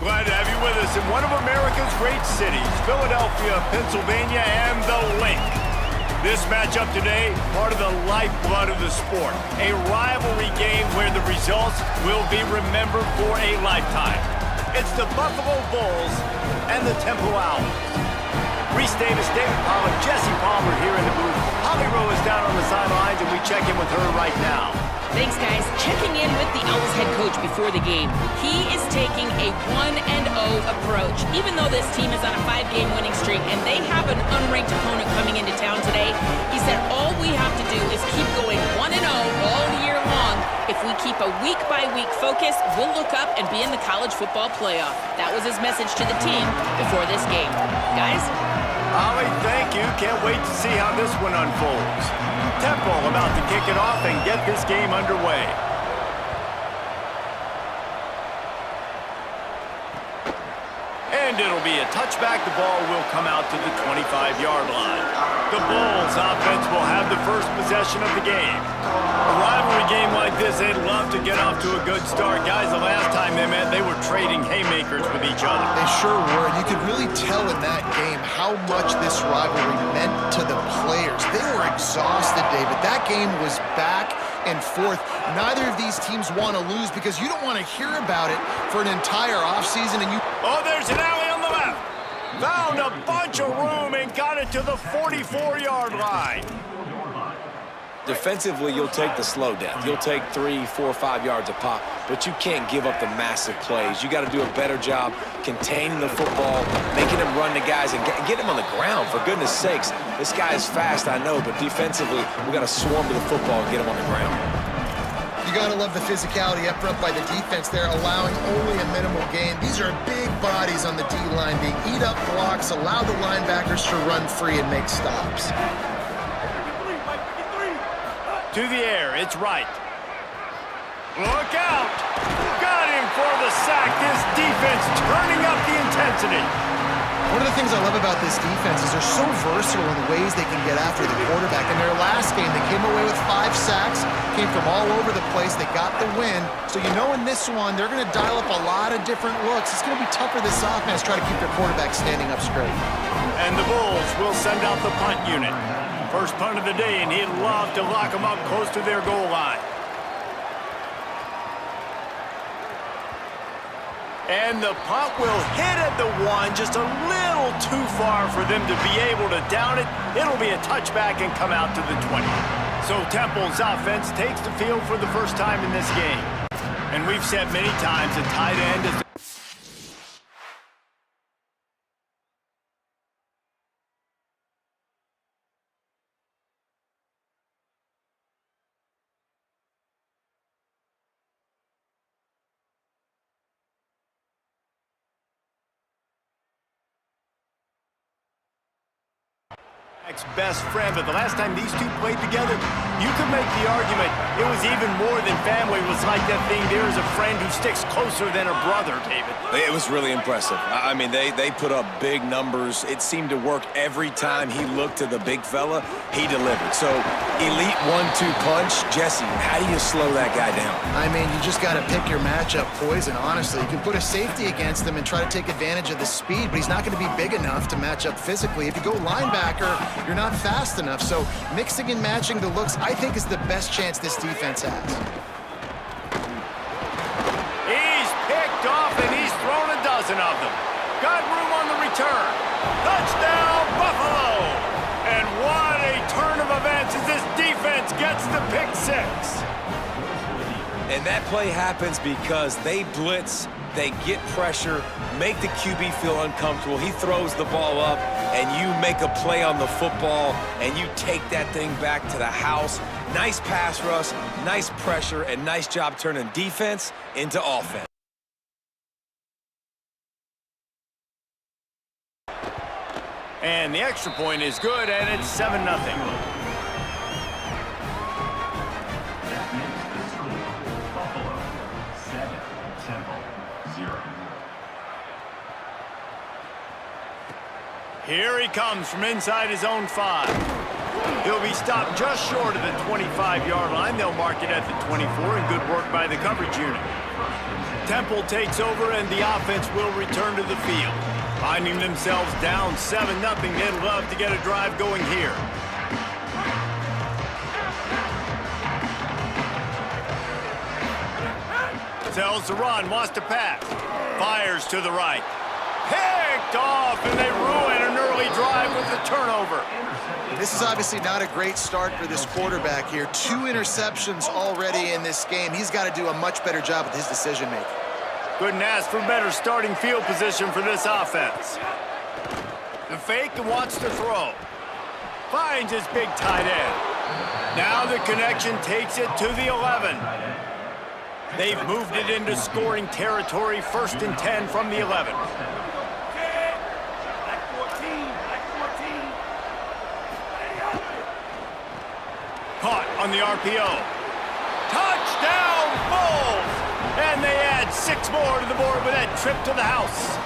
Glad to have you with us in one of America's great cities, Philadelphia, Pennsylvania, and the Link. This matchup today, part of the lifeblood of the sport. A rivalry game where the results will be remembered for a lifetime. It's the Buffalo Bulls and the Temple Owls. Reese Davis, David Pollack, Jesse Palmer here in the booth. Holly Rowe is down on the sidelines, and we check in with her right now. Thanks, guys. Checking in with the Owls head coach before the game. He is taking a 1-0 approach. Even though this team is on a 5-game winning streak and they have an unranked opponent coming into town today, he said all we have to do is keep going 1-0 all year long. If we keep a week-by-week focus, we'll look up and be in the college football playoff. That was his message to the team before this game. Guys? Holly, thank you. Can't wait to see how this one unfolds. Temple about to kick it off and get this game underway. And it'll be a touchback. The ball will come out to the 25-yard line. The Bulls offense will have the first possession of the game. A rivalry game like this, they'd love to get off to a good start. Guys, the last time they met, they were trading haymakers with each other. They sure were. You could really tell in that game how much this rivalry meant to the players. They were exhausted, David. That game was back and forth. Neither of these teams want to lose because you don't want to hear about it for an entire offseason. And you. Oh, there's an alley on the left. Found a bunch of room and got it to the 44-yard line. Defensively, you'll take the slow down. You'll take 3, 4, 5 yards a pop, but you can't give up the massive plays. You got to do a better job containing the football, making him run the guys, and get him on the ground, for goodness sakes. This guy is fast, I know, but defensively, we got to swarm to the football and get him on the ground. You got to love the physicality up front by the defense there, allowing only a minimal gain. These are big bodies on the D-line being eat up blocks, allow the linebackers to run free and make stops. To the air, it's right. Look out! Got him for the sack. This defense turning up the intensity. One of the things I love about this defense is they're so versatile in the ways they can get after the quarterback. In their last game, they came away with 5 sacks, came from all over the place. They got the win. So you know in this one, they're going to dial up a lot of different looks. It's going to be tough for this offense to try to keep their quarterback standing up straight. And the Bulls will send out the punt unit. First punt of the day, and he'd love to lock them up close to their goal line. And the punt will hit at the 1, just a little too far for them to be able to down it. It'll be a touchback and come out to the 20. So Temple's offense takes the field for the first time in this game. And we've said many times a tight end is best friend, but the last time these two played together, you could make the argument it was even more than family. It was like that thing, there's a friend who sticks closer than a brother, David. It was really impressive. I mean, they put up big numbers. It seemed to work every time he looked to the big fella. He delivered. So, elite 1-2 punch. Jesse, how do you slow that guy down? I mean, you just got to pick your matchup poison, honestly. You can put a safety against him and try to take advantage of the speed, but he's not going to be big enough to match up physically. If you go linebacker, you're not fast enough. So mixing and matching the looks, I think, is the best chance this defense has. He's picked off, and he's thrown a dozen of them. Got room on the return. Touchdown, Buffalo! And what a turn of events as this defense gets the pick 6. And that play happens because they blitz, they get pressure, make the QB feel uncomfortable. He throws the ball up, and you make a play on the football, and you take that thing back to the house. Nice pass rush, nice pressure, and nice job turning defense into offense. And the extra point is good, and it's 7-0. Here he comes from inside his own 5. He'll be stopped just short of the 25-yard line. They'll mark it at the 24, and good work by the coverage unit. Temple takes over, and the offense will return to the field. Finding themselves down 7-0, they'd love to get a drive going here. Tells the run, wants to pass. Fires to the right. Picked off, and they ruin an early drive with the turnover. This is obviously not a great start for this quarterback here. 2 interceptions already in this game. He's got to do a much better job with his decision-making. Couldn't ask for better starting field position for this offense. The fake and wants to throw. Finds his big tight end. Now the connection takes it to the 11. They've moved it into scoring territory, 1st and 10 from the 11. Caught on the RPO. Touchdown, Bulls! And they add 6 more to the board with that trip to the house.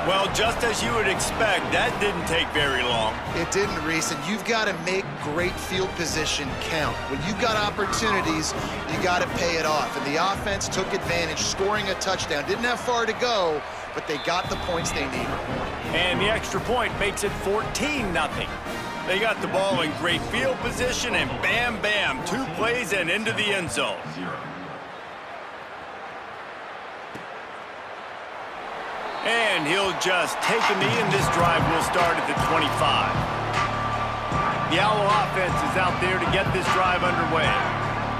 Well, just as you would expect, that didn't take very long. It didn't, Reese, and you've got to make great field position count. When you've got opportunities, you got to pay it off. And the offense took advantage, scoring a touchdown. Didn't have far to go, but they got the points they needed. And the extra point makes it 14-0. They got the ball in great field position, and bam, bam, 2 plays and into the end zone. And he'll just take a knee, and this drive will start at the 25. The Owl offense is out there to get this drive underway.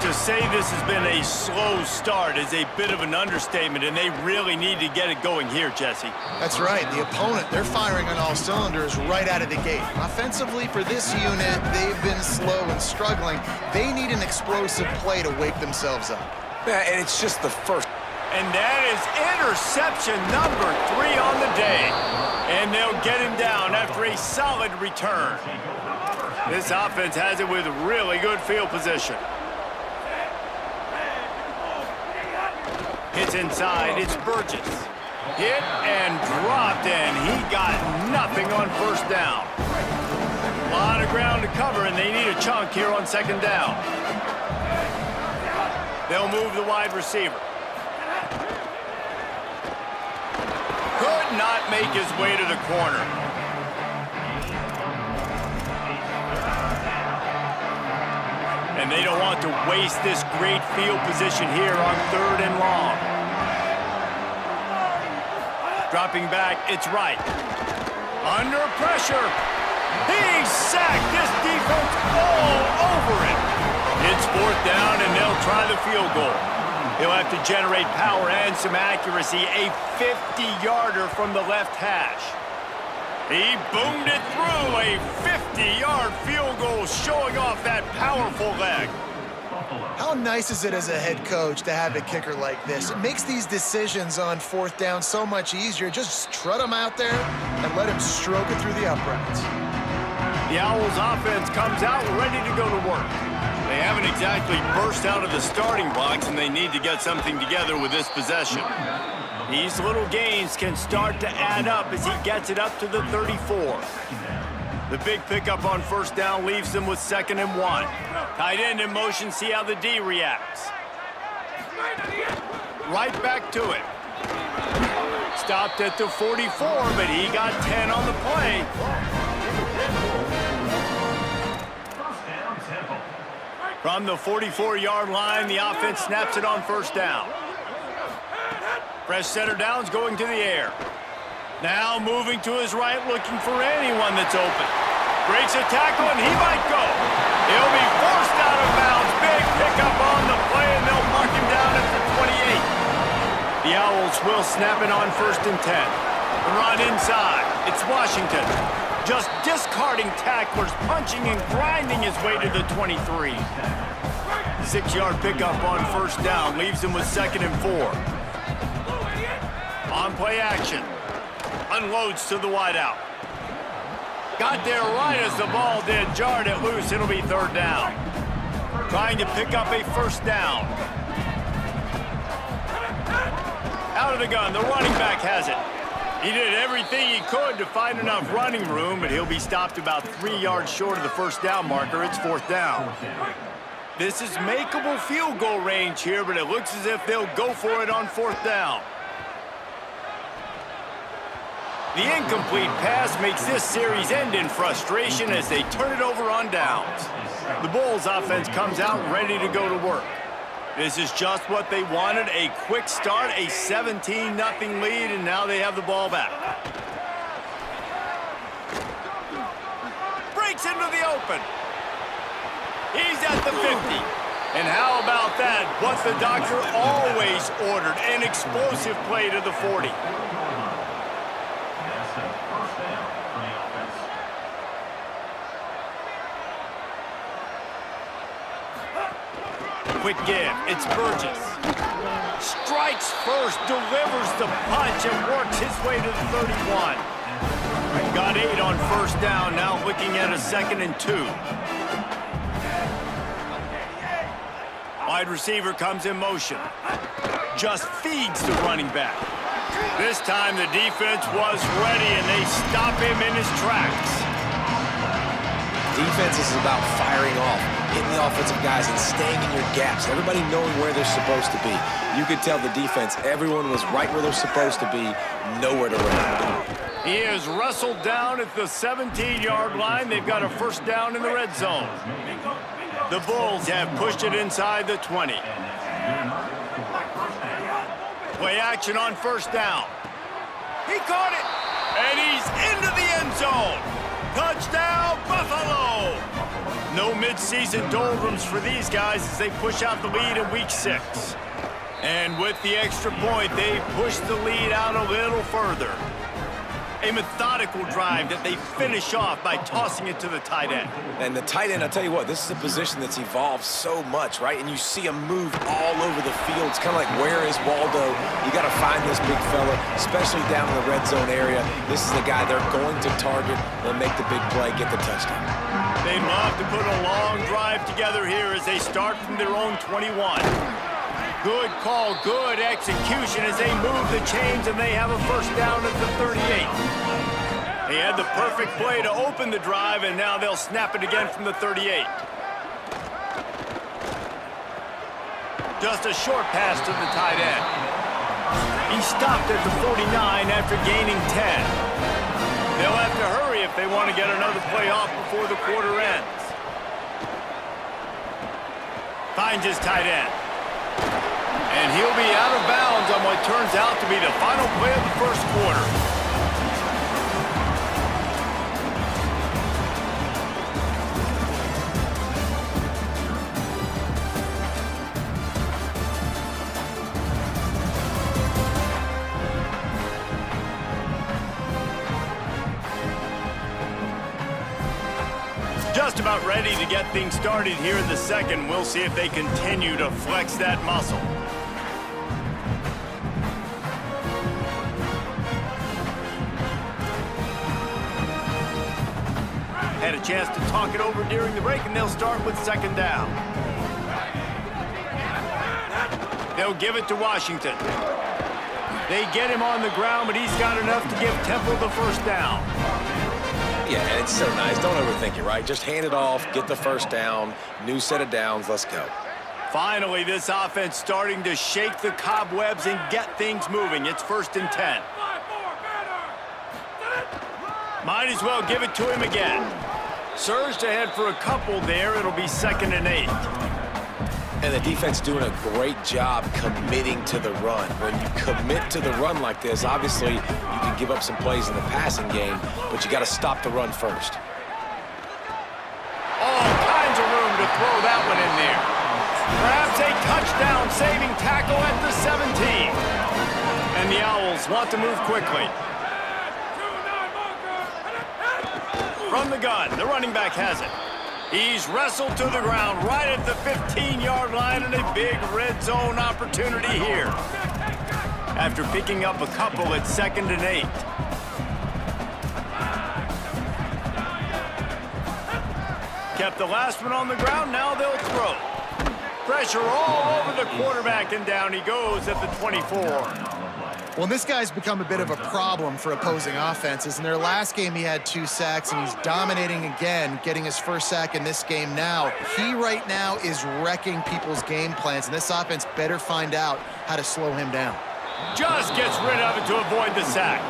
To say this has been a slow start is a bit of an understatement, and they really need to get it going here, Jesse. That's right. The opponent, they're firing on all cylinders right out of the gate. Offensively, for this unit, they've been slow and struggling. They need an explosive play to wake themselves up. Yeah, and it's just the first. And that is interception number 3 on the day. And they'll get him down after a solid return. This offense has it with really good field position. Hits inside, it's Burgess. Hit and dropped, and he got nothing on 1st down. A lot of ground to cover, and they need a chunk here on 2nd down. They'll move the wide receiver. Could not make his way to the corner. And they don't want to waste this great field position here on 3rd and long. Dropping back, it's right. Under pressure. He's sacked. This defense all over it. It's 4th down, and they'll try the field goal. He'll have to generate power and some accuracy. A 50-yarder from the left hash. He boomed it through. A 50-yard field goal showing off that powerful leg. How nice is it as a head coach to have a kicker like this? It makes these decisions on 4th down so much easier. Just trot him out there and let him stroke it through the uprights. The Owls offense comes out ready to go to work. They haven't exactly burst out of the starting blocks, and they need to get something together with this possession. These little gains can start to add up as he gets it up to the 34. The big pickup on 1st down leaves them with 2nd and 1. Tight end in motion, see how the D reacts. Right back to it. Stopped at the 44, but he got 10 on the play. From the 44-yard line, the offense snaps it on 1st down. Fresh setter downs going to the air. Now moving to his right, looking for anyone that's open. Breaks a tackle, and he might go. He'll be forced out of bounds. Big pickup on the play, and they'll mark him down at the 28. The Owls will snap it on 1st and 10. The run inside. It's Washington. Just discarding tacklers, punching and grinding his way to the 23. 6-yard pickup on 1st down leaves him with 2nd and 4. On play action. Unloads to the wideout. Got there right as the ball did. Jarred it loose. It'll be 3rd down. Trying to pick up a 1st down. Out of the gun. The running back has it. He did everything he could to find enough running room, but he'll be stopped about 3 yards short of the first down marker. It's 4th down. This is makeable field goal range here, but it looks as if they'll go for it on 4th down. The incomplete pass makes this series end in frustration as they turn it over on downs. The Bulls offense comes out ready to go to work. This is just what they wanted, a quick start, a 17-0 lead, and now they have the ball back. Breaks into the open. He's at the 50. And how about that? What the doctor always ordered, an explosive play to the 40. Quick give. It's Burgess. Strikes first, delivers the punch, and works his way to the 31. Got 8 on 1st down, now looking at a 2nd and 2. Wide receiver comes in motion. Just feeds the running back. This time the defense was ready, and they stop him in his tracks. Defense is about firing off, hitting the offensive guys and staying in your gaps, everybody knowing where they're supposed to be. You could tell the defense, everyone was right where they're supposed to be, nowhere to run. He is wrestled down at the 17-yard line. They've got a 1st down in the red zone. The Bulls have pushed it inside the 20. Play action on 1st down. He caught it, and he's into the end zone. Touchdown, Buffalo! No midseason doldrums for these guys as they push out the lead in Week 6. And with the extra point, they push the lead out a little further. A methodical drive that they finish off by tossing it to the tight end. And the tight end, I'll tell you what, this is a position that's evolved so much, right? And you see him move all over the field. It's kind of like, where is Waldo? You got to find this big fella, especially down in the red zone area. This is the guy they're going to target. They'll make the big play, get the touchdown. They'd love to put a long drive together here as they start from their own 21. Good call, good execution as they move the chains, and they have a 1st down at the 38. They had the perfect play to open the drive, and now they'll snap it again from the 38. Just a short pass to the tight end. He stopped at the 49 after gaining 10. They'll have to hurry if they want to get another play off before the quarter ends. Finds his tight end. And he'll be out of bounds on what turns out to be the final play of the 1st quarter. Just about ready to get things started here in the 2nd. We'll see if they continue to flex that muscle. Had a chance to talk it over during the break, and they'll start with 2nd down. They'll give it to Washington. They get him on the ground, but he's got enough to give Temple the 1st down. Yeah, and it's so nice. Don't overthink it, right? Just hand it off, get the 1st down, new set of downs, let's go. Finally, this offense starting to shake the cobwebs and get things moving. It's 1st and 10. Might as well give it to him again. Surged ahead for a couple there. It'll be 2nd and 8. And the defense doing a great job committing to the run. When you commit to the run like this, obviously you can give up some plays in the passing game, but you got to stop the run first. All kinds of room to throw that one in there. Grabs a touchdown-saving tackle at the 17. And the Owls want to move quickly. From the gun, the running back has it. He's wrestled to the ground right at the 15-yard line, and a big red zone opportunity here. After picking up a couple at 2nd and 8. Kept the last one on the ground, now they'll throw. Pressure all over the quarterback, and down he goes at the 24. Well, this guy's become a bit of a problem for opposing offenses. In their last game, he had 2 sacks, and he's dominating again, getting his first sack in this game now. He right now is wrecking people's game plans, and this offense better find out how to slow him down. Just gets rid of it to avoid the sack.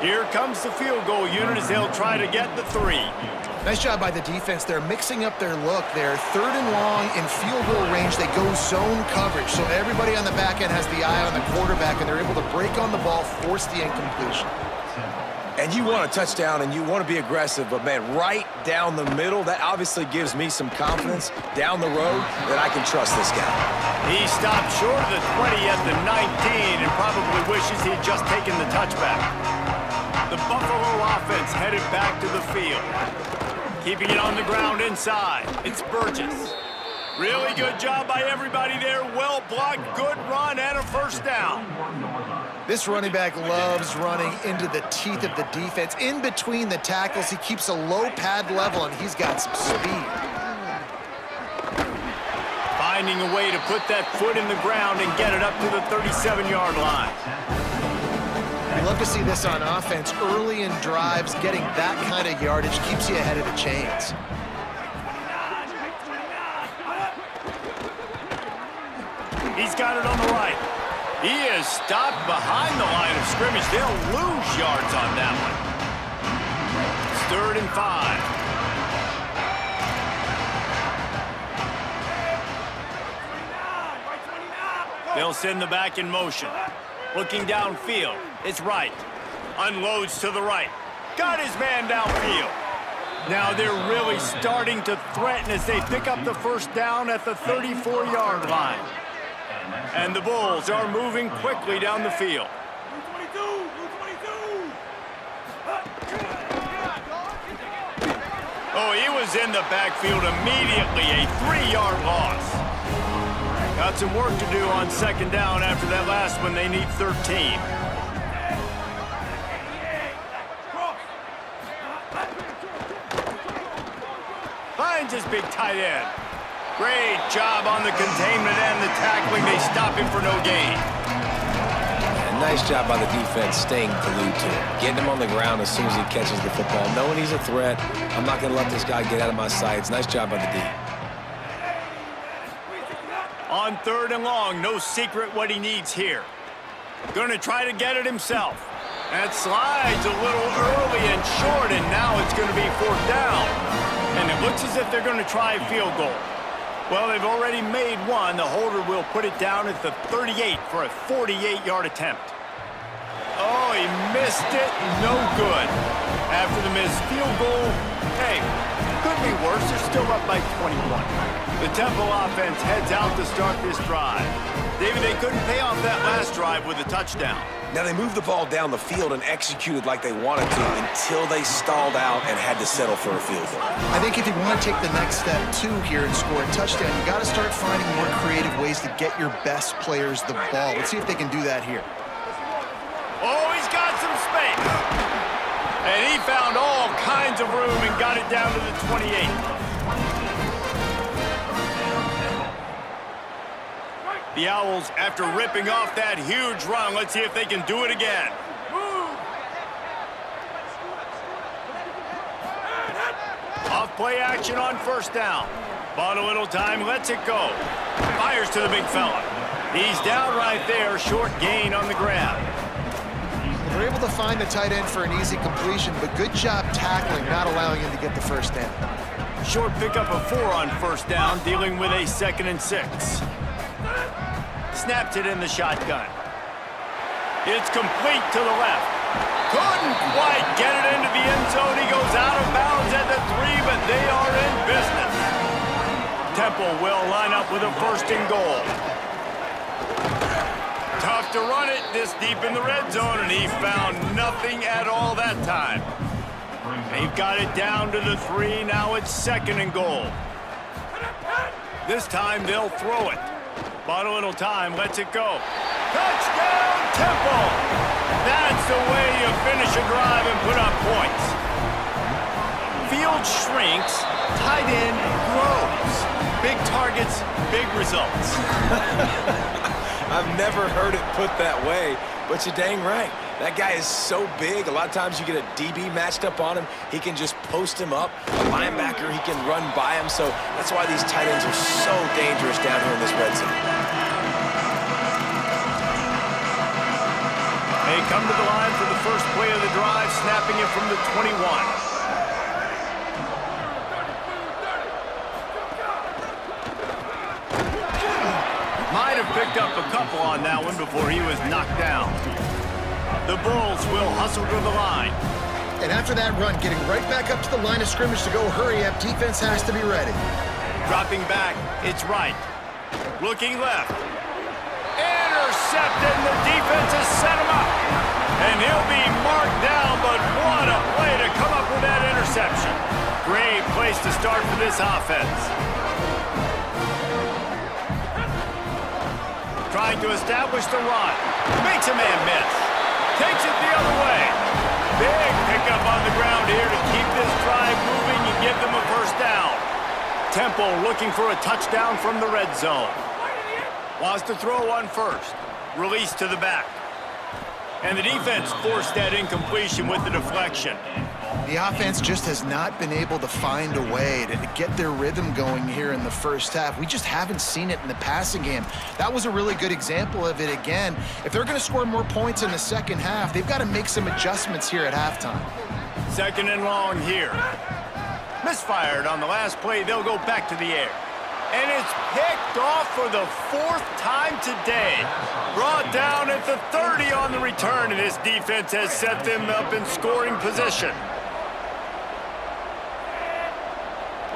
Here comes the field goal unit as they'll try to get the 3. Nice job by the defense. They're mixing up their look. They're 3rd and long in field goal range. They go zone coverage, so everybody on the back end has the eye on the quarterback, and they're able to break on the ball, force the incompletion. And you want a touchdown, and you want to be aggressive, but, man, right down the middle, that obviously gives me some confidence down the road that I can trust this guy. He stopped short of the 20 at the 19 and probably wishes he'd just taken the touchback. The Buffalo offense headed back to the field. Keeping it on the ground inside. It's Burgess. Really good job by everybody there. Well blocked, good run, and a first down. This running back loves running into the teeth of the defense. In between the tackles, he keeps a low pad level, and he's got some speed. Finding a way to put that foot in the ground and get it up to the 37-yard line. We love to see this on offense. Early in drives, getting that kind of yardage keeps you ahead of the chains. He's got it on the right. He is stopped behind the line of scrimmage. They'll lose yards on that one. It's 3rd and 5. They'll send the back in motion. Looking downfield. It's right. Unloads to the right. Got his man downfield. Now they're really starting to threaten as they pick up the first down at the 34-yard line. And the Bulls are moving quickly down the field. Oh, he was in the backfield immediately. A 3-yard loss. Got some work to do on 2nd down after that last one. They need 13. Finds his big tight end. Great job on the containment and the tackling. They stop him for no gain. And nice job by the defense staying glued to him. Getting him on the ground as soon as he catches the football. Knowing he's a threat, I'm not going to let this guy get out of my sights. Nice job by the D. On 3rd and long, no secret what he needs here. Going to try to get it himself. That slides a little early and short, and now it's going to be 4th down. And it looks as if they're going to try a field goal. Well, they've already made one. The holder will put it down at the 38 for a 48-yard attempt. Oh, he missed it. No good. After the missed field goal, hey, could be worse. They're still up by 21. The Temple offense heads out to start this drive. David, they couldn't pay off that last drive with a touchdown. Now, they moved the ball down the field and executed like they wanted to until they stalled out and had to settle for a field goal. I think if you want to take the next step, too, here and score a touchdown, you got to start finding more creative ways to get your best players the ball. Let's see if they can do that here. Oh, he's got some space. And he found all kinds of room and got it down to the 28. The Owls, after ripping off that huge run, let's see if they can do it again. Off play action on 1st down. Bought a little time, lets it go. Fires to the big fella. He's down right there, short gain on the grab. They're able to find the tight end for an easy completion, but good job tackling, not allowing him to get the first down. Short pickup of 4 on 1st down, dealing with a 2nd and 6. Snapped it in the shotgun. It's complete to the left. Couldn't quite get it into the end zone. He goes out of bounds at the 3, but they are in business. Temple will line up with a 1st and goal. Tough to run it this deep in the red zone, and he found nothing at all that time. They've got it down to the 3. Now it's 2nd and goal. This time they'll throw it. Bought a little time, lets it go. Touchdown, Temple! That's the way you finish a drive and put up points. Field shrinks, tight end grows. Big targets, big results. I've never heard it put that way, But you're dang right. That guy is so big. A lot of times you get a DB matched up on him. He can just post him up. A linebacker, he can run by him. So that's why these tight ends are so dangerous down here in this red zone. They come to the line for the first play of the drive, snapping it from the 21. Might have picked up a couple on that one before he was knocked down. The Bulls will hustle to the line. And after that run, getting right back up to the line of scrimmage to go hurry up, defense has to be ready. Dropping back, it's right. Looking left. Intercepted, and the defense has set him up. And he'll be marked down, but what a play to come up with that interception. Great place to start for this offense. Trying to establish the run. Makes a man miss. Takes it the other way. Big pickup on the ground here to keep this drive moving and give them a first down. Temple looking for a touchdown from the red zone. Wants to throw on first. Release to the back. And the defense forced that incompletion with the deflection. The offense just has not been able to find a way to get their rhythm going here in the first half. We just haven't seen it in the passing game. That was a really good example of it again. If they're going to score more points in the second half, they've got to make some adjustments here at halftime. Second and long here. Misfired on the last play. They'll go back to the air. And it's picked off for the fourth time today. Brought down at the 30 on the return, and this defense has set them up in scoring position.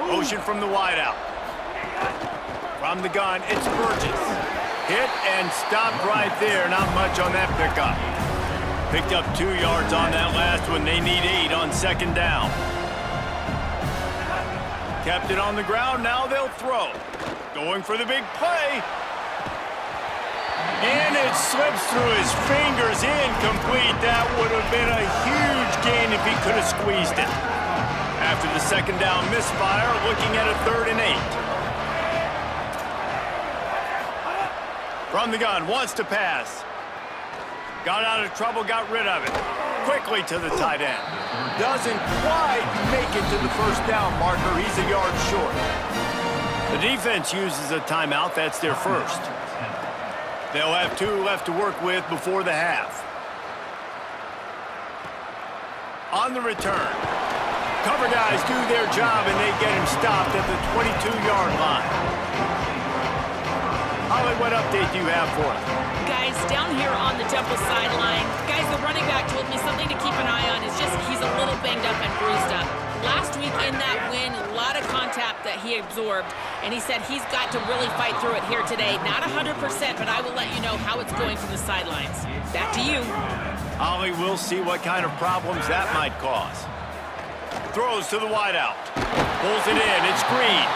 Motion from the wideout. From the gun, it's Burgess. Hit and stopped right there. Not much on that pickup. Picked up 2 yards on that last one. They need 8 on second down. Kept it on the ground. Now they'll throw. Going for the big play. And it slips through his fingers. Incomplete. That would have been a huge gain if he could have squeezed it. After the second down misfire, looking at a 3rd and 8. From the gun, wants to pass. Got out of trouble, got rid of it. Quickly to the tight end. Doesn't quite make it to the first down marker. He's a yard short. The defense uses a timeout. That's their first. They'll have 2 left to work with before the half. On the return. Cover guys do their job, and they get him stopped at the 22-yard line. Holly, what update do you have for us? Guys, down here on the Temple sideline, guys, the running back told me something to keep an eye on is just he's a little banged up and bruised up. Last week in that win, a lot of contact that he absorbed, and he said he's got to really fight through it here today. Not 100%, but I will let you know how it's going from the sidelines. Back to you. Holly, we'll see what kind of problems that might cause. Throws to the wideout. Pulls it in. It's Green.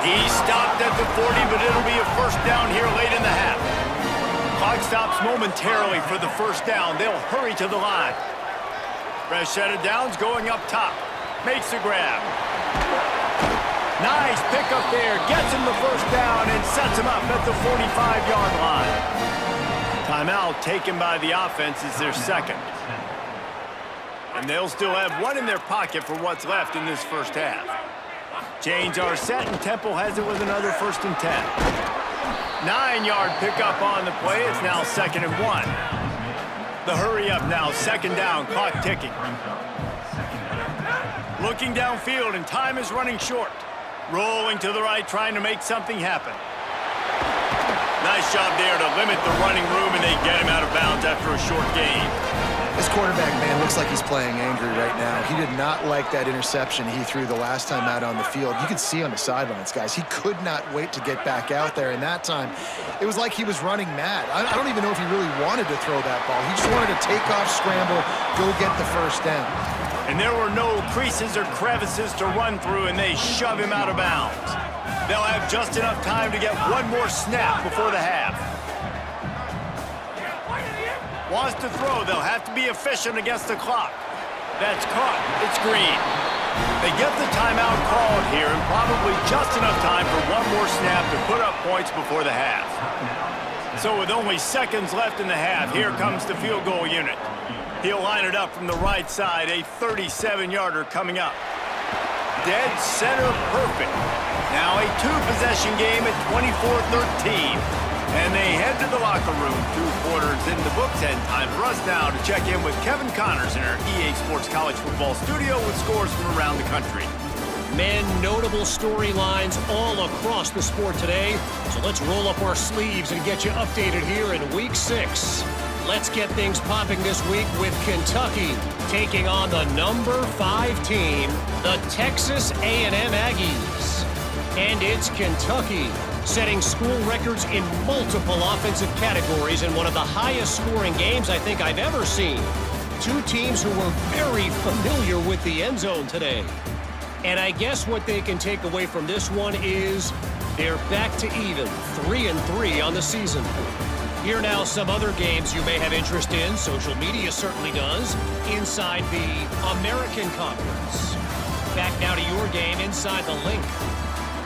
He stopped at the 40, but it'll be a first down here late in the half. Clock stops momentarily for the first down. They'll hurry to the line. Fresh set of downs going up top. Makes the grab. Nice pickup there. Gets him the first down and sets him up at the 45-yard line. Timeout taken by the offense is their second. And they'll still have 1 in their pocket for what's left in this first half. Chains are set, and Temple has it with another 1st and 10. 9-yard pickup on the play. It's now 2nd and 1. The hurry up now, 2nd down, clock ticking. Looking downfield, and time is running short. Rolling to the right, trying to make something happen. Nice job there to limit the running room, and they get him out of bounds after a short gain. This quarterback, man, looks like he's playing angry right now. He did not like that interception he threw the last time out on the field. You can see on the sidelines, guys, he could not wait to get back out there. And that time, it was like he was running mad. I don't even know if he really wanted to throw that ball. He just wanted to take off, scramble, go get the first down. And there were no creases or crevices to run through, and they shove him out of bounds. They'll have just enough time to get 1 more snap before the half. Wants to throw. They'll have to be efficient against the clock. That's caught. It's Green. They get the timeout called here, and probably just enough time for 1 more snap to put up points before the half. So with only seconds left in the half, here comes the field goal unit. He'll line it up from the right side, a 37-yarder coming up. Dead center perfect. Now a two-possession game at 24-13. And they head to the locker room. 2 quarters in the books, and time for us now to check in with Kevin Connors in our EA Sports College Football studio with scores from around the country. Men, notable storylines all across the sport today. So let's roll up our sleeves and get you updated here in Week 6. Let's get things popping this week with Kentucky taking on the number 5 team, the Texas A&M Aggies. And it's Kentucky setting school records in multiple offensive categories in one of the highest scoring games I think I've ever seen. 2 teams who were very familiar with the end zone today. And I guess what they can take away from this one is they're back to even, 3-3 on the season. Here now some other games you may have interest in, social media certainly does, inside the American Conference. Back now to your game inside the Link.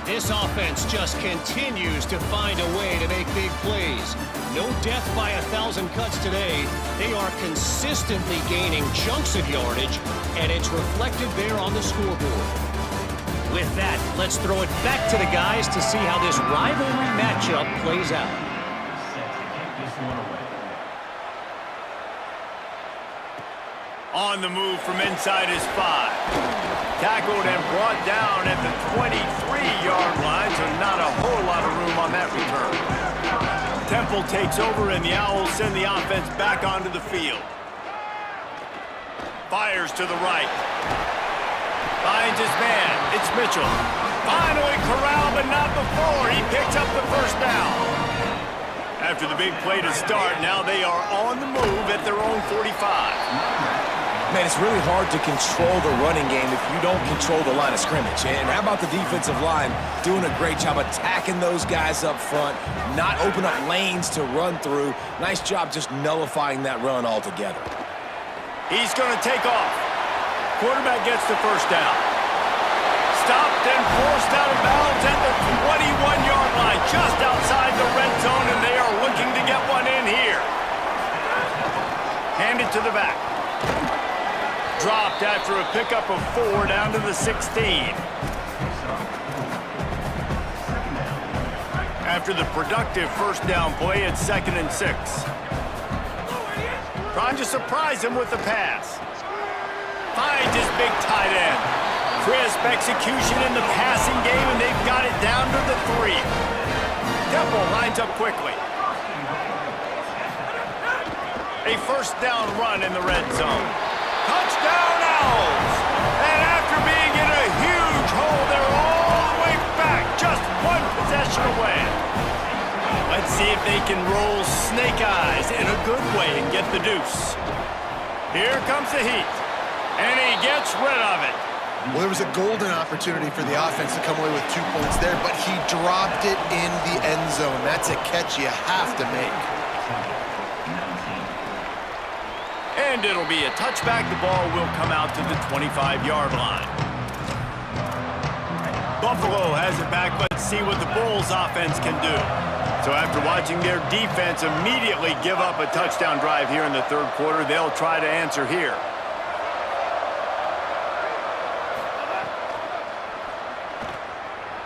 This offense just continues to find a way to make big plays. No death by 1,000 cuts today. They are consistently gaining chunks of yardage, and it's reflected there on the scoreboard. With that, let's throw it back to the guys to see how this rivalry matchup plays out. On the move from inside his 5. Tackled and brought down at the 23-yard line, so not a whole lot of room on that return. Temple takes over, and the Owls send the offense back onto the field. Fires to the right. Finds his man. It's Mitchell. Finally corralled, but not before. He picks up the first down. After the big play to start, now they are on the move at their own 45. Man, it's really hard to control the running game if you don't control the line of scrimmage. And how about the defensive line doing a great job attacking those guys up front, not open up lanes to run through. Nice job just nullifying that run altogether. He's going to take off. Quarterback gets the first down. Stopped and forced out of bounds at the 21-yard line, just outside the red zone, and they are looking to get one in here. Handed to the back. Dropped after a pickup of 4 down to the 16. After the productive first down play, it's 2nd and 6. Trying to surprise him with the pass. Finds his big tight end. Crisp execution in the passing game, and they've got it down to the 3. Temple lines up quickly. A first down run in the red zone. Touchdown Owls! And after being in a huge hole, they're all the way back, just 1 possession away. Let's see if they can roll snake eyes in a good way and get the deuce. Here comes the heat, and he gets rid of it. Well, there was a golden opportunity for the offense to come away with 2 points there, but he dropped it in the end zone. That's a catch you have to make. And it'll be a touchback. The ball will come out to the 25-yard line. Buffalo has it back. Let's see what the Bulls offense can do. So after watching their defense immediately give up a touchdown drive here in the 3rd quarter, they'll try to answer here.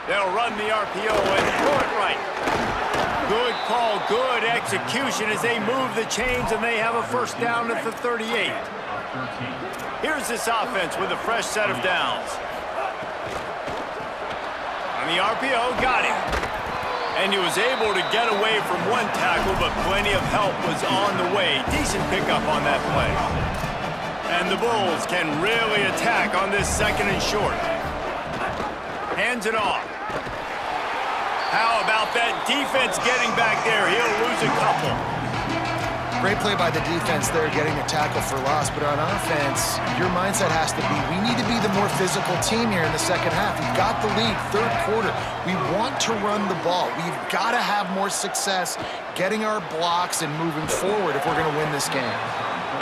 They'll run the RPO and throw it right. Good call, good execution as they move the chains, and they have a first down at the 38. Here's this offense with a fresh set of downs. On the RPO, got him. And he was able to get away from 1 tackle, but plenty of help was on the way. Decent pickup on that play. And the Bulls can really attack on this 2nd and short. Hands it off. How about that defense getting back there? He'll lose a couple. Great play by the defense there, getting a tackle for loss. But on offense, your mindset has to be, we need to be the more physical team here in the 2nd half. We've got the lead, 3rd quarter. We want to run the ball. We've got to have more success getting our blocks and moving forward if we're going to win this game.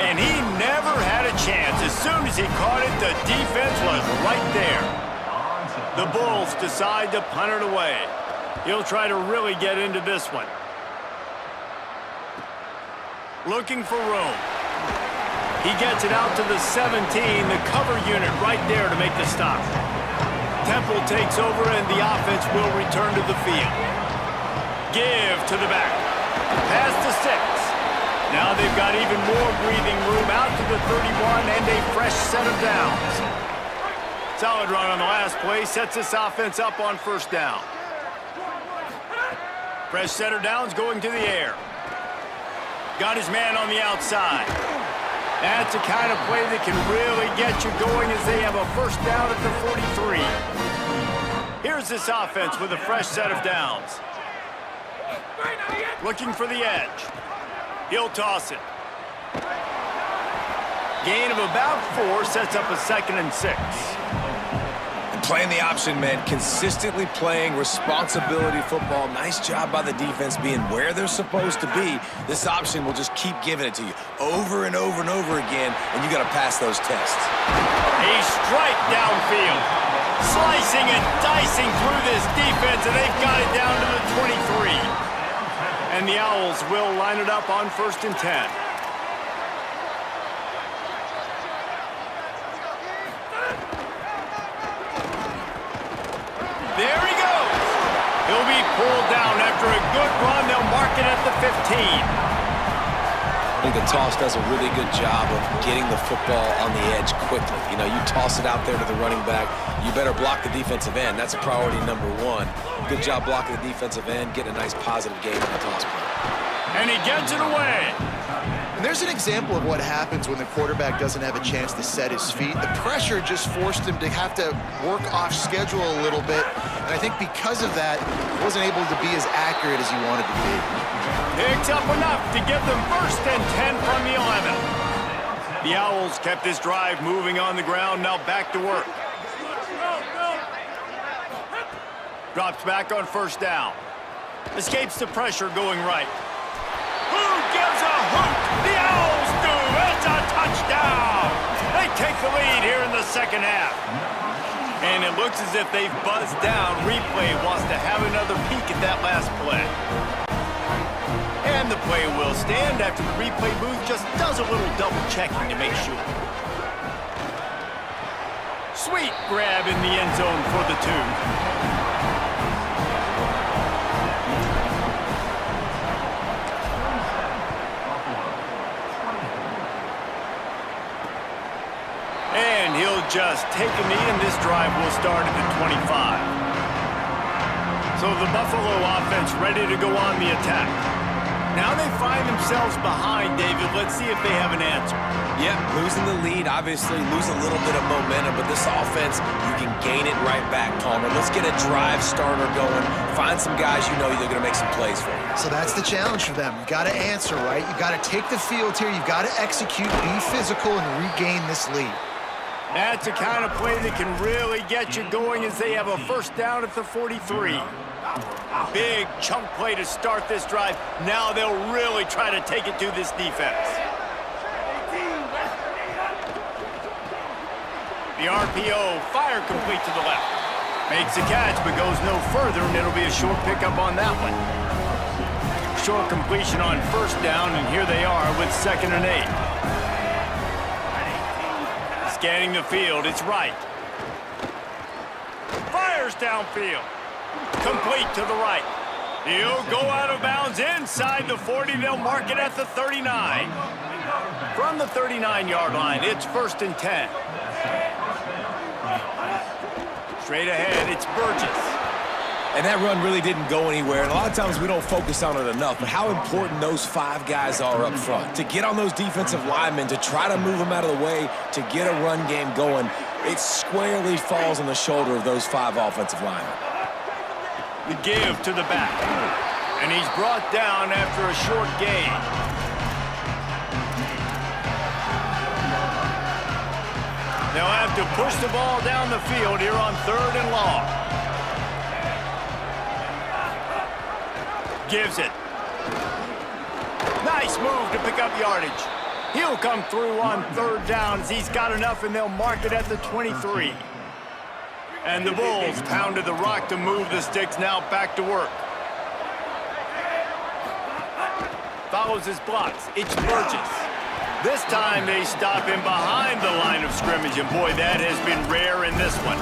And he never had a chance. As soon as he caught it, the defense was right there. The Bulls decide to punt it away. He'll try to really get into this one. looking for room. He gets it out to the 17, the cover unit right there to make the stop. Temple takes over, and the offense will return to the field. Give to the back. Pass to 6. Now they've got even more breathing room out to the 31 and a fresh set of downs. Solid run on the last play, sets this offense up on first down. Fresh set of downs going to the air. Got his man on the outside. That's the kind of play that can really get you going as they have a first down at the 43. Here's this offense with a fresh set of downs. Looking for the edge. He'll toss it. Gain of about 4 sets up a 2nd and 6. Playing the option, man, consistently playing responsibility football. Nice job by the defense being where they're supposed to be. This option will just keep giving it to you over and over and over again, and you got to pass those tests. A strike downfield. Slicing and dicing through this defense, and they've got it down to the 23. And the Owls will line it up on 1st and 10. There he goes. He'll be pulled down after a good run. They'll mark it at the 15. I think the toss does a really good job of getting the football on the edge quickly. You know, you toss it out there to the running back, you better block the defensive end. That's a priority number 1. Good job blocking the defensive end, getting a nice positive game on the toss play. And he gets it away. And there's an example of what happens when the quarterback doesn't have a chance to set his feet. The pressure just forced him to have to work off schedule a little bit. And I think because of that, he wasn't able to be as accurate as he wanted to be. Picks up enough to give them 1st and 10 from the 11. The Owls kept this drive moving on the ground, now back to work. Drops back on 1st down. Escapes the pressure going right. Who gives a hoot? The Owls do. It's a touchdown. They take the lead here in the 2nd half. And it looks as if they've buzzed down. Replay wants to have another peek at that last play. And the play will stand after the replay booth just does a little double checking to make sure. Sweet grab in the end zone for the 2. And he'll just take a knee, and this drive will start at the 25. So the Buffalo offense ready to go on the attack. Now they find themselves behind, David. Let's see if they have an answer. Yep, losing the lead, obviously lose a little bit of momentum, but this offense, you can gain it right back, Palmer. Let's get a drive starter going. Find some guys you know they're going to make some plays for you. So that's the challenge for them. You've got to answer, right? You've got to take the field here. You've got to execute, be physical, and regain this lead. That's the kind of play that can really get you going as they have a first down at the 43. Big chunk play to start this drive. Now they'll really try to take it to this defense. The RPO, fire complete to the left. Makes the catch, but goes no further, and it'll be a short pickup on that one. Short completion on 1st down, and here they are with 2nd and 8. Scanning the field, it's right. Fires downfield. Complete to the right. He'll go out of bounds inside the 40. They'll mark it at the 39. From the 39-yard line, it's 1st and 10. Straight ahead, it's Burgess. And that run really didn't go anywhere, and a lot of times we don't focus on it enough, but how important those 5 guys are up front. To get on those defensive linemen, to try to move them out of the way, to get a run game going, it squarely falls on the shoulder of those 5 offensive linemen. The give to the back. And he's brought down after a short gain. They'll have to push the ball down the field here on 3rd and long. Gives it. Nice move to pick up yardage. He'll come through on 3rd down as he's got enough, and they'll mark it at the 23. And the Bulls pounded the rock to move the sticks, now back to work. Follows his blocks. It's Burgess. This time they stop him behind the line of scrimmage, and boy, that has been rare in this one.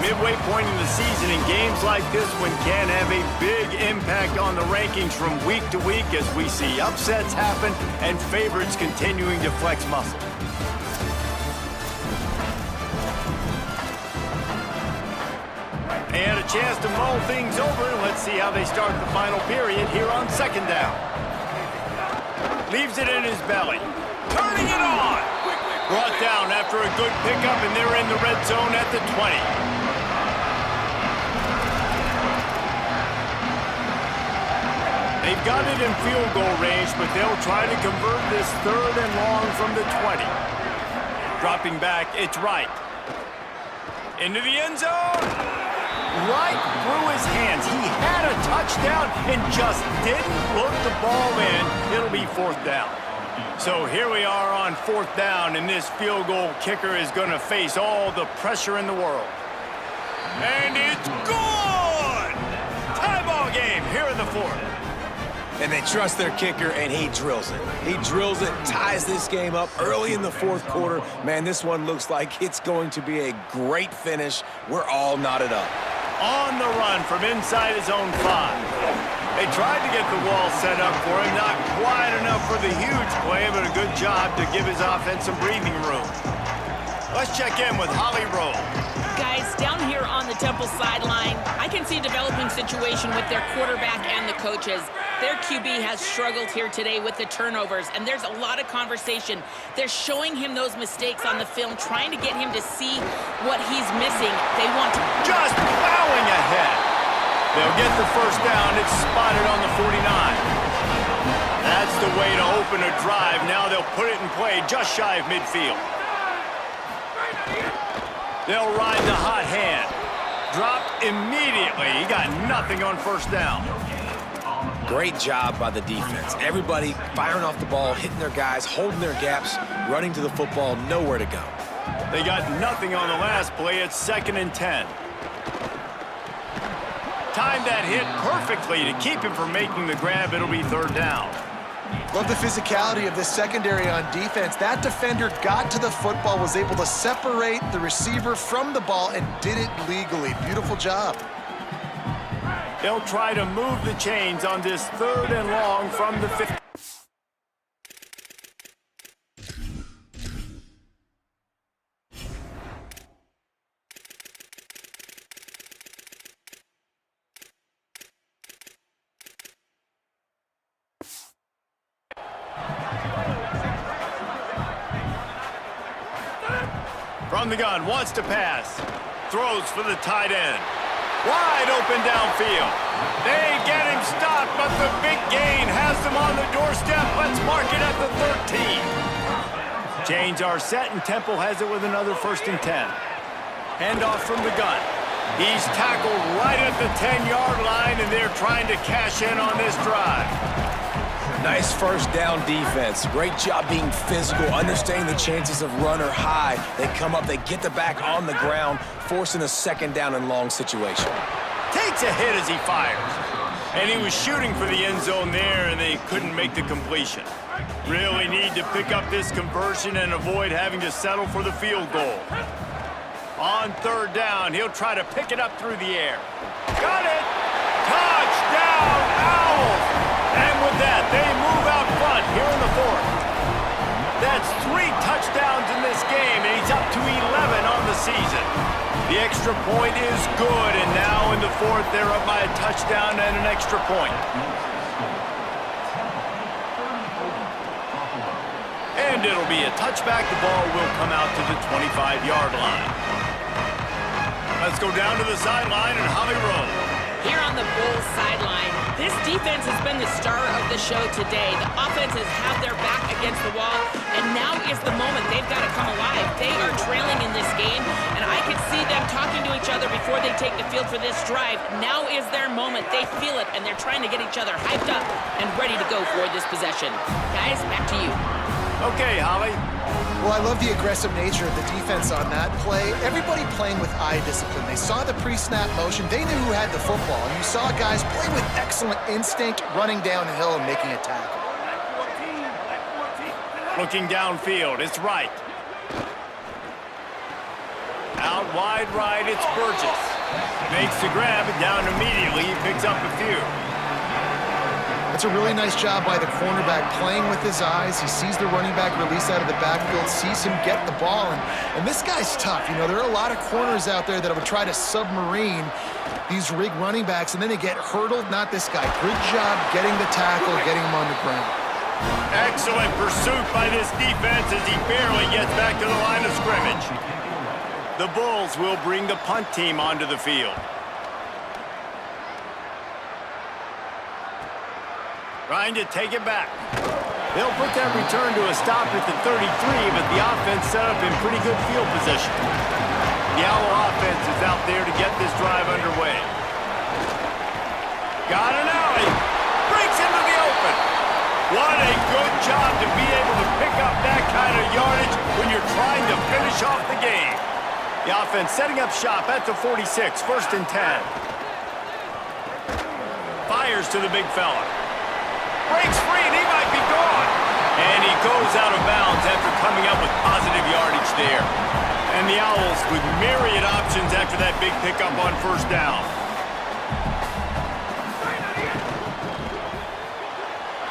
Midway point in the season, and games like this one can have a big impact on the rankings from week to week as we see upsets happen and favorites continuing to flex muscle. And a chance to mull things over. Let's see how they start the final period here on second down. Leaves it in his belly. Turning it on! Brought down after a good pickup, and they're in the red zone at the 20. They've got it in field goal range, but they'll try to convert this third and long from the 20. Dropping back, it's Wright. Into the end zone. Right through his hands. He had a touchdown and just didn't look the ball in. It'll be fourth down. So here we are on fourth down, and this field goal kicker is going to face all the pressure in the world. And it's good! Tie ball game here in the fourth. And they trust their kicker, and he drills it. He drills it, ties this game up early in the fourth quarter. Man, this one looks like it's going to be a great finish. We're all knotted up. On the run from inside his own 5. They tried to get the wall set up for him. Not quite enough for the huge play, but a good job to give his offense some breathing room. Let's check in with Holly Rowe. Guys, down here on the Temple sideline, I can see a developing situation with their quarterback and the coaches. Their QB has struggled here today with the turnovers, and there's a lot of conversation. They're showing him those mistakes on the film, trying to get him to see what he's missing. They want to... Just plowing ahead. They'll get the first down. It's spotted on the 49. That's the way to open a drive. Now they'll put it in play just shy of midfield. They'll ride the hot hand. Dropped immediately. He got nothing on first down. Great job by the defense. Everybody firing off the ball, hitting their guys, holding their gaps, running to the football, nowhere to go. They got nothing on the last play. It's 2nd and 10. Timed that hit perfectly to keep him from making the grab. It'll be third down. Love the physicality of this secondary on defense. That defender got to the football, was able to separate the receiver from the ball, and did it legally. Beautiful job. They'll try to move the chains on this third and long from the 50. From the gun, wants to pass. Throws for the tight end. Wide open downfield. They get him stopped, but the big gain has them on the doorstep. Let's mark it at the 13. Chains are set, and Temple has it with another 1st and 10. Handoff from the gun. He's tackled right at the 10-yard line, and they're trying to cash in on this drive. Nice first down defense. Great job being physical, understanding the chances of run are high. They come up, they get the back on the ground, forcing a 2nd down and long situation. Takes a hit as he fires. And he was shooting for the end zone there, and they couldn't make the completion. Really need to pick up this conversion and avoid having to settle for the field goal. On third down, he'll try to pick it up through the air. Got it! Touchdown, Owls! And with that, they move out front here in the fourth. That's 3 touchdowns in this game, and he's up to 11 on the season. The extra point is good, and now in the fourth, they're up by a touchdown and an extra point. And it'll be a touchback. The ball will come out to the 25-yard line. Let's go down to the sideline and Holly Rowe. Here on the Bulls sideline, this defense has been the star of the show today. The offense has had their back against the wall, and now is the moment they've got to come alive. They are trailing in this game, and I can see them talking to each other before they take the field for this drive. Now is their moment. They feel it, and they're trying to get each other hyped up and ready to go for this possession. Guys, back to you. Okay, Holly. Well, I love the aggressive nature of the defense on that play. Everybody playing with eye discipline. They saw the pre-snap motion. They knew who had the football. And you saw guys play with excellent instinct, running downhill and making a tackle. Looking downfield, it's right. Out wide right, it's Burgess. Makes the grab, and down immediately. He picks up a few. It's a really nice job by the cornerback playing with his eyes. He sees the running back release out of the backfield, sees him get the ball, and this guy's tough. You know, there are a lot of corners out there that would try to submarine these rig running backs, and then they get hurdled. Not this guy. Good job getting the tackle, getting him on the ground. Excellent pursuit by this defense as he barely gets back to the line of scrimmage. The Bulls will bring the punt team onto the field. Trying to take it back. They'll put that return to a stop at the 33, but the offense set up in pretty good field position. The Owl offense is out there to get this drive underway. Got an alley. Breaks into the open. What a good job to be able to pick up that kind of yardage when you're trying to finish off the game. The offense setting up shop at the 46, 1st and 10. Fires to the big fella. Breaks free, and he might be gone. And he goes out of bounds after coming up with positive yardage there. And the Owls with myriad options after that big pickup on 1st down.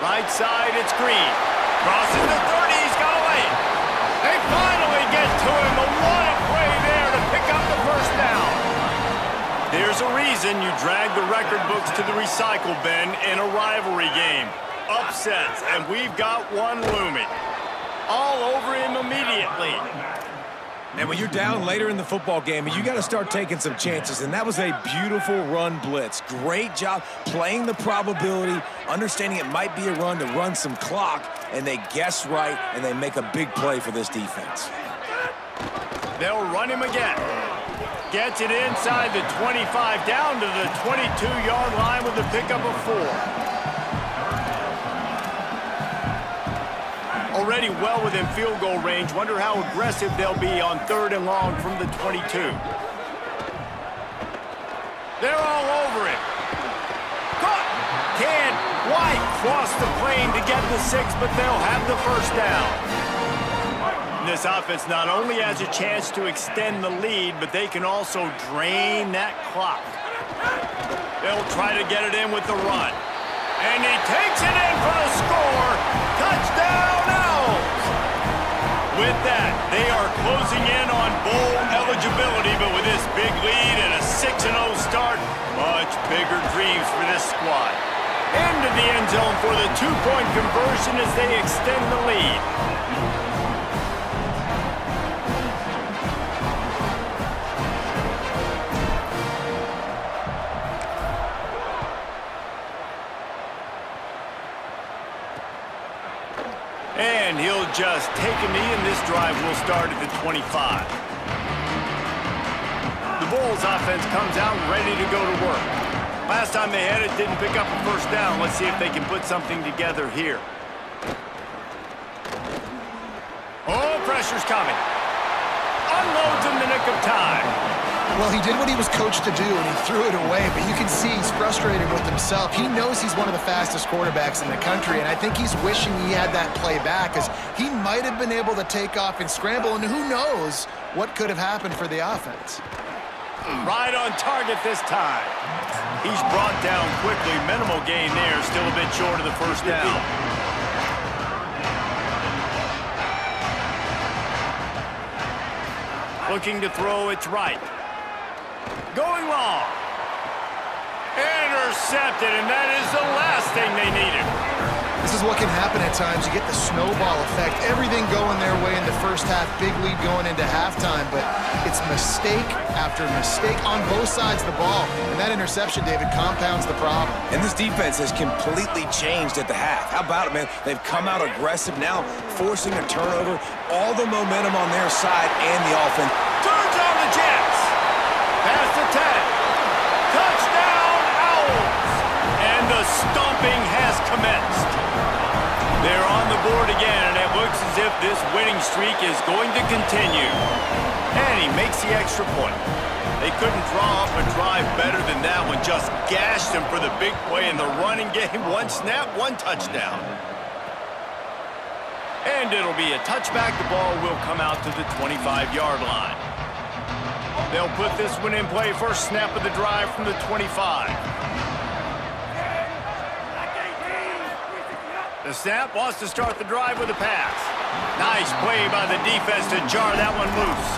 Right side, it's Green. Crosses the 30, he's got away. They finally get to him, but what a play there to pick up the 1st down. There's a reason you drag the record books to the recycle bin in a rivalry game. Upsets, and we've got one looming. All over him immediately. And when you're down later in the football game, you got to start taking some chances, and that was a beautiful run blitz. Great job playing the probability, understanding it might be a run to run some clock, and they guess right, and they make a big play for this defense. They'll run him again. Gets it inside the 25, down to the 22-yard line with a pickup of 4. Already well within field goal range. Wonder how aggressive they'll be on 3rd and long from the 22. They're all over him. Caught. Can't quite cross the plane to get the 6, but they'll have the 1st down. This offense not only has a chance to extend the lead, but they can also drain that clock. They'll try to get it in with the run. And he takes it in for the score. Touchdown, Owls! With that, they are closing in on bowl eligibility, but with this big lead and a 6-0 start, much bigger dreams for this squad. Into the end zone for the 2-point conversion as they extend the lead. And he'll just take a knee, and this drive will start at the 25. The Bulls offense comes out ready to go to work. Last time they had it, didn't pick up a 1st down. Let's see if they can put something together here. Oh, pressure's coming. Unloads in the nick of time. Well, he did what he was coached to do, and he threw it away, but you can see he's frustrated with himself. He knows he's one of the fastest quarterbacks in the country, and I think he's wishing he had that play back, because he might have been able to take off and scramble, and who knows what could have happened for the offense. Right on target this time. He's brought down quickly. Minimal gain there, still a bit short of the 1st down. Looking to throw, it's right. Going long. Intercepted, and that is the last thing they needed. This is what can happen at times. You get the snowball effect. Everything going their way in the 1st half. Big lead going into halftime, but it's mistake after mistake on both sides of the ball. And that interception, David, compounds the problem. And this defense has completely changed at the half. How about it, man? They've come out aggressive now, forcing a turnover. All the momentum on their side and the offense. Turns on the Jets. Past the 10. Touchdown, Owls. And the stomping has commenced. They're on the board again, and it looks as if This winning streak is going to continue. And he makes the extra point. They couldn't draw up a drive better than that one. Just gashed him for the big play in the running game. One snap, one touchdown. And it'll be a touchback. The ball will come out to the 25-yard line. They'll put this one in play. First snap of the drive from the 25. The snap wants to start the drive with a pass. Nice play by the defense to jar that one loose.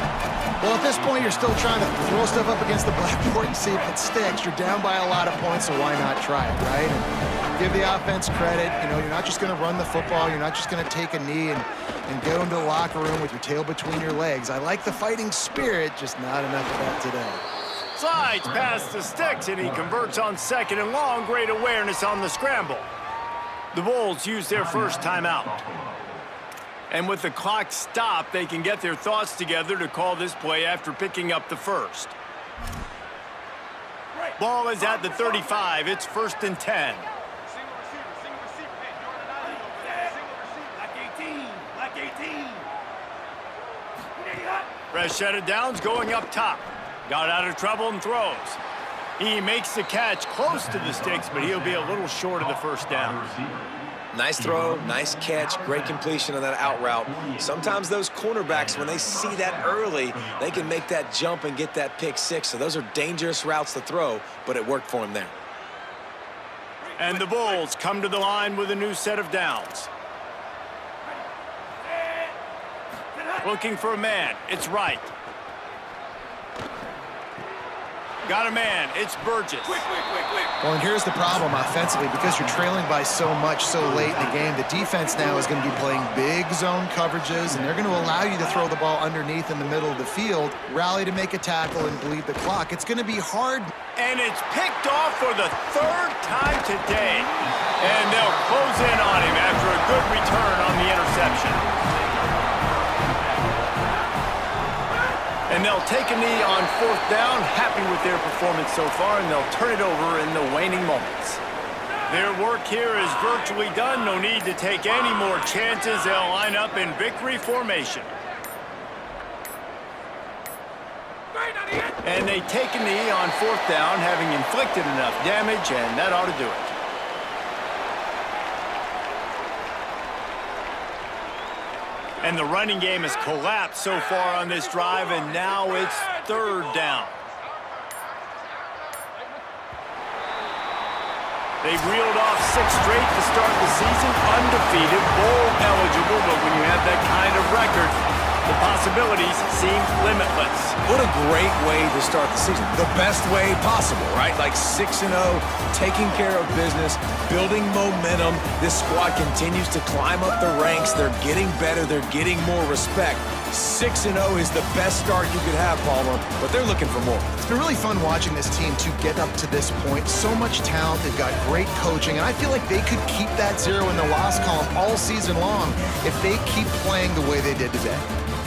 Well, at this point, you're still trying to throw stuff up against the blackboard and see if it sticks. You're down by a lot of points, so why not try it, right? And give the offense credit. You know, you're not just going to run the football. You're not just going to take a knee and go into the locker room with your tail between your legs. I like the fighting spirit, just not enough of that today. Slides past the sticks, and he converts on second and long. Great awareness on the scramble. The Bulls use their first timeout. And with the clock stopped, they can get their thoughts together to call this play after picking up the first. Ball is at the 35. It's 1st and 10. Fresh set of downs going up top. Got out of trouble and throws. He makes the catch close to the sticks, but he'll be a little short of the first down. Nice throw, nice catch, great completion on that out route. Sometimes those cornerbacks, when they see that early, they can make that jump and get that pick six. So those are dangerous routes to throw, but it worked for him there. And the Bulls come to the line with a new set of downs. Looking for a man. It's Wright. Got a man. It's Burgess. Well, and here's the problem offensively. Because you're trailing by so much so late in the game, the defense now is going to be playing big zone coverages, and they're going to allow you to throw the ball underneath in the middle of the field, rally to make a tackle, and bleed the clock. It's going to be hard. And it's picked off for the 3rd time today. And they'll close in on him after a good return on the interception. And they'll take a knee on 4th down, happy with their performance so far, and they'll turn it over in the waning moments. Their work here is virtually done. No need to take any more chances. They'll line up in victory formation. And they take a knee on 4th down, having inflicted enough damage, and that ought to do it. And the running game has collapsed so far on this drive, and now it's 3rd down. They've reeled off 6 straight to start the season, undefeated, bowl eligible, but when you have that kind of record, the possibilities seem limitless. What a great way to start the season. The best way possible, right? Like 6-0, taking care of business, building momentum. This squad continues to climb up the ranks. They're getting better. They're getting more respect. 6-0 is the best start you could have, Palmer, but they're looking for more. It's been really fun watching this team to get up to this point. So much talent. They've got great coaching, and I feel like they could keep that 0 in the loss column all season long if they keep playing the way they did today.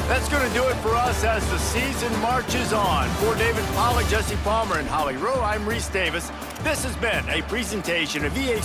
That's going to do it for us as the season marches on. For David Pollack, Jesse Palmer, and Holly Rowe, I'm Reese Davis. This has been a presentation of EA